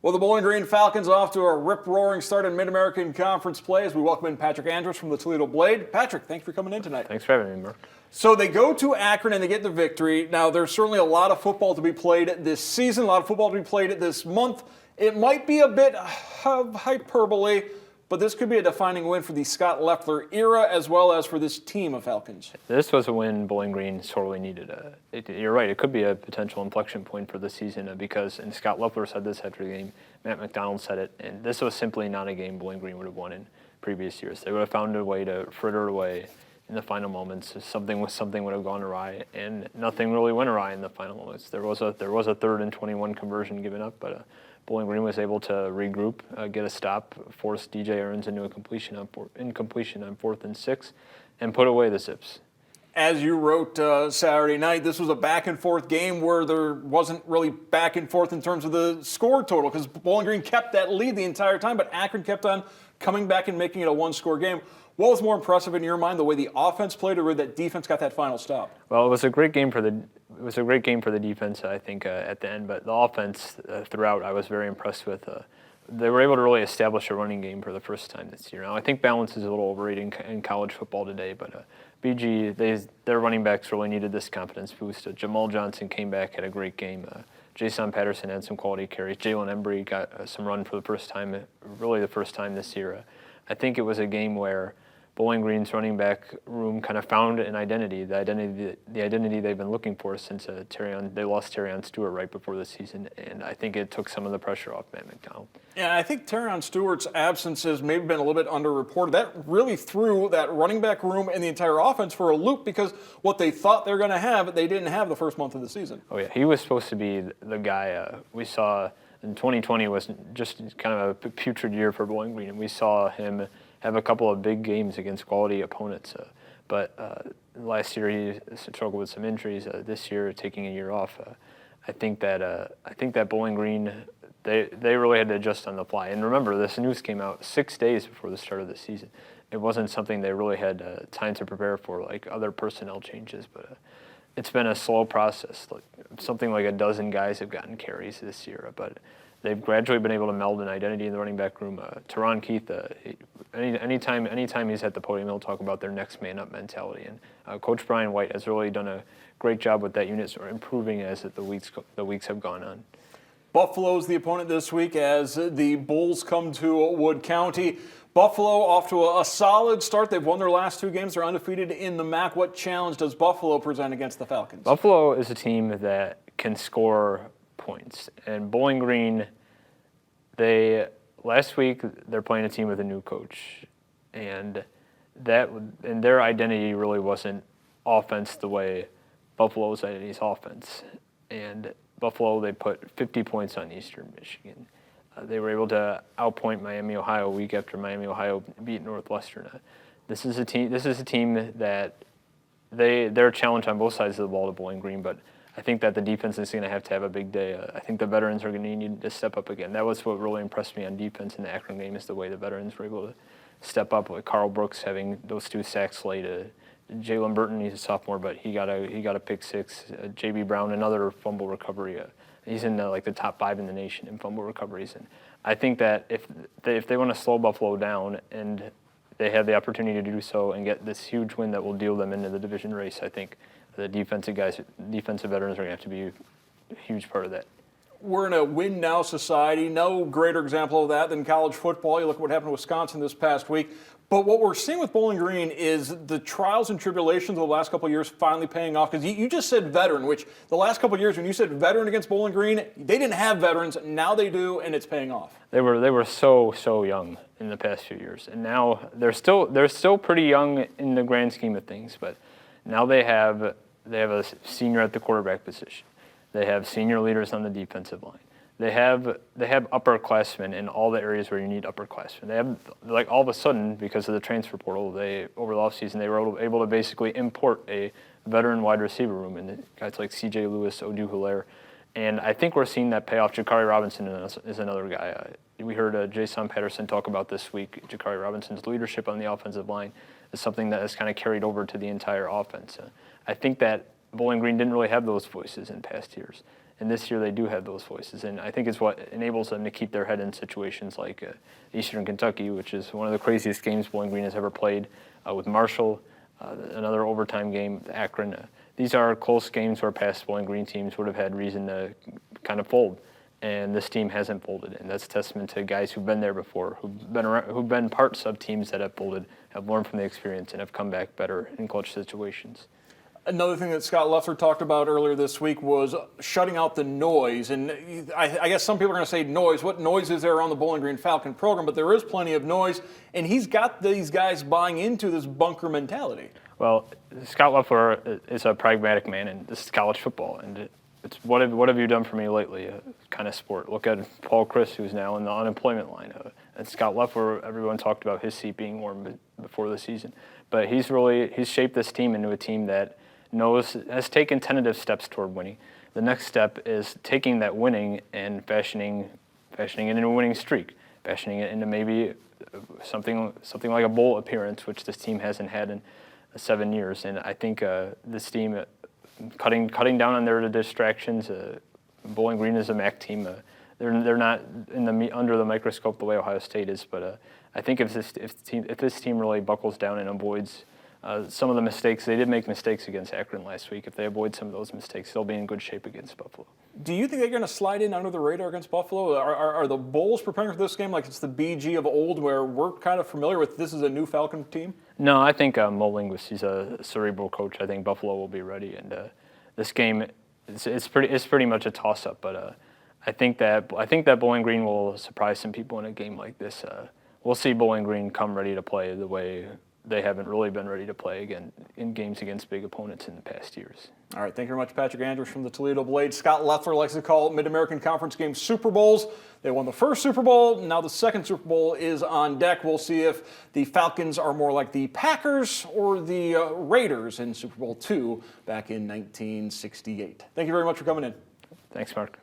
Well, the Bowling Green Falcons off to a rip-roaring start in Mid-American Conference play as we welcome in Patrick Andrews from the Toledo Blade. Patrick, thanks for coming in tonight. Thanks for having me, Mark. So they go to Akron and they get the victory. Now, there's certainly a lot of football to be played this season, a lot of football to be played this month. It might be a bit of hyperbole, but this could be a defining win for the Scott Loeffler era as well as for this team of Falcons. This was a win Bowling Green sorely needed. You're right, it could be a potential inflection point for the season because, and Scott Loeffler said this after the game, Matt McDonald said it, and this was simply not a game Bowling Green would have won in previous years. They would have found a way to fritter it away in the final moments. Something would have gone awry, and nothing really went awry in the final moments. There was a 3rd and 21 conversion given up, but Bowling Green was able to regroup, get a stop, force DJ Aarons into incompletion on 4th and 6, and put away the Zips. As you wrote Saturday night, this was a back-and-forth game where there wasn't really back and forth in terms of the score total because Bowling Green kept that lead the entire time, but Akron kept on coming back and making it a one-score game. What was more impressive in your mind, the way the offense played or that defense got that final stop? Well, it was a great game for the defense, I think, at the end. But the offense throughout, I was very impressed with. They were able to really establish a running game for the first time this year. Now, I think balance is a little overrated in college football today, but BG, their running backs really needed this confidence boost. Jamal Johnson came back, had a great game. Jason Patterson had some quality carries. Jalen Embry got some run for the first time, really the first time this year. I think it was a game where Bowling Green's running back room kind of found an identity, the identity they've been looking for since they lost Terrion Stewart right before the season, and I think it took some of the pressure off Matt McDonald. Yeah, I think Terrion Stewart's absence has maybe been a little bit underreported. That really threw that running back room and the entire offense for a loop because what they thought they were going to have, they didn't have the first month of the season. Oh yeah, he was supposed to be the guy we saw in 2020 was just kind of a putrid year for Bowling Green, and we saw him have a couple of big games against quality opponents. But last year he struggled with some injuries. This year, taking a year off, I think that Bowling Green they really had to adjust on the fly. And remember, this news came out 6 days before the start of the season. It wasn't something they really had time to prepare for, like other personnel changes. But it's been a slow process. Something like a dozen guys have gotten carries this year, but they've gradually been able to meld an identity in the running back room. Teron Keith, anytime he's at the podium, he'll talk about their next man up mentality. And Coach Brian White has really done a great job with that unit, improving as the weeks have gone on. Buffalo's the opponent this week as the Bulls come to Wood County. Buffalo off to a solid start. They've won their last 2 games. They're undefeated in the MAC. What challenge does Buffalo present against the Falcons? Buffalo is a team that can score points. And Bowling Green, last week they're playing a team with a new coach, and their identity really wasn't offense the way Buffalo's identity is offense. And Buffalo, they put 50 points on Eastern Michigan. They were able to outpoint Miami, Ohio week after Miami, Ohio beat Northwestern. This is a team that they're a challenge on both sides of the ball to Bowling Green, but I think that the defense is going to have a big day. I think the veterans are going to need to step up again. That was what really impressed me on defense in the Akron game, is the way the veterans were able to step up. Like Carl Brooks having those 2 sacks late. Jalen Burton, he's a sophomore, but he got a pick 6. J.B. Brown, another fumble recovery. He's in the top 5 in the nation in fumble recoveries. And I think that if they want to slow Buffalo down and they have the opportunity to do so and get this huge win that will deal them into the division race, I think the defensive veterans are going to have to be a huge part of that. We're in a win-now society. No greater example of that than college football. You look at what happened to Wisconsin this past week. But what we're seeing with Bowling Green is the trials and tribulations of the last couple of years finally paying off. Because you just said veteran, which the last couple of years when you said veteran against Bowling Green, they didn't have veterans. Now they do, and it's paying off. They were so young in the past few years, and now they're still pretty young in the grand scheme of things. But now they have a senior at the quarterback position. They have senior leaders on the defensive line. They have upperclassmen in all the areas where you need upperclassmen. They have, all of a sudden, because of the transfer portal, over the offseason, they were able to basically import a veteran wide receiver room, and guys like C.J. Lewis, Odu Hilaire. And I think we're seeing that pay off. Jakari Robinson is another guy. We heard Jason Patterson talk about this week. Jakari Robinson's leadership on the offensive line is something that has kind of carried over to the entire offense. I think that Bowling Green didn't really have those voices in past years. And this year they do have those voices, and I think it's what enables them to keep their head in situations like Eastern Kentucky, which is one of the craziest games Bowling Green has ever played, with Marshall, another overtime game, Akron. These are close games where past Bowling Green teams would have had reason to kind of fold, and this team hasn't folded, and that's a testament to guys who've been there before, who've been parts of teams that have folded, have learned from the experience, and have come back better in clutch situations. Another thing that Scott Leffler talked about earlier this week was shutting out the noise. And I guess some people are going to say noise. What noise is there on the Bowling Green Falcon program? But there is plenty of noise. And he's got these guys buying into this bunker mentality. Well, Scott Leffler is a pragmatic man, and this is college football. And it's what have you done for me lately kind of sport. Look at Paul Chris, who's now in the unemployment line. And Scott Leffler, everyone talked about his seat being warm before the season. But he's shaped this team into a team that has taken tentative steps toward winning. The next step is taking that winning and fashioning it into a winning streak, fashioning it into maybe something like a bowl appearance, which this team hasn't had in 7 years. And I think this team, cutting down on their distractions. Bowling Green is a MAC team. They're not under the microscope the way Ohio State is, but I think if this team really buckles down and avoids some of the mistakes, they did make mistakes against Akron last week. If they avoid some of those mistakes, they'll be in good shape against Buffalo. Do you think they're going to slide in under the radar against Buffalo? Are the Bulls preparing for this game like it's the BG of old, where we're kind of familiar with this is a new Falcon team? No, I think Mo Linguist, he's a cerebral coach. I think Buffalo will be ready, and this game it's pretty much a toss-up. But I think that Bowling Green will surprise some people in a game like this. We'll see Bowling Green come ready to play the way they haven't really been ready to play again in games against big opponents in the past years. All right, thank you very much, Patrick Andrews from the Toledo Blade. Scott Leffler likes to call Mid-American Conference games Super Bowls. They won the first Super Bowl. Now the second Super Bowl is on deck. We'll see if the Falcons are more like the Packers or the Raiders in Super Bowl II back in 1968. Thank you very much for coming in. Thanks, Mark.